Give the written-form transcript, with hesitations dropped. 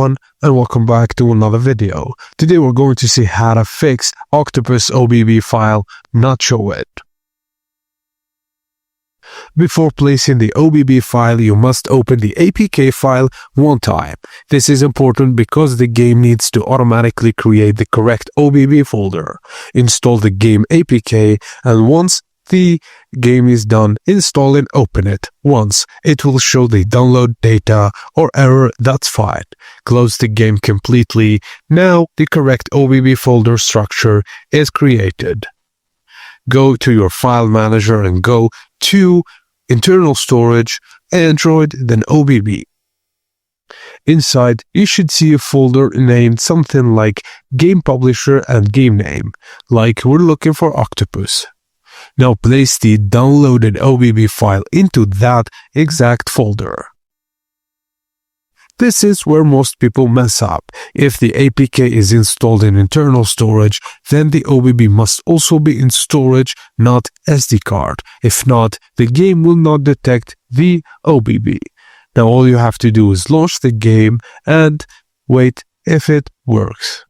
everyone, and welcome back to another video. Today we're going to see how to fix Octopus OBB file not show it. Before placing the OBB file, you must open the APK file one time. This is important because the game needs to automatically create the correct OBB folder. Install the game APK, and once the game is done, install and open it. Once it will show the download data or error, that's fine. Close the game completely. Now the correct OBB folder structure is created. Go to your file manager and go to internal storage, Android, then OBB. Inside, you should see a folder named something like game publisher and game name, like we're looking for Octopus. Now place the downloaded OBB file into that exact folder. This is where most people mess up. If the APK is installed in internal storage, then the OBB must also be in storage, not SD card. If not, the game will not detect the OBB. Now all you have to do is launch the game and wait if it works.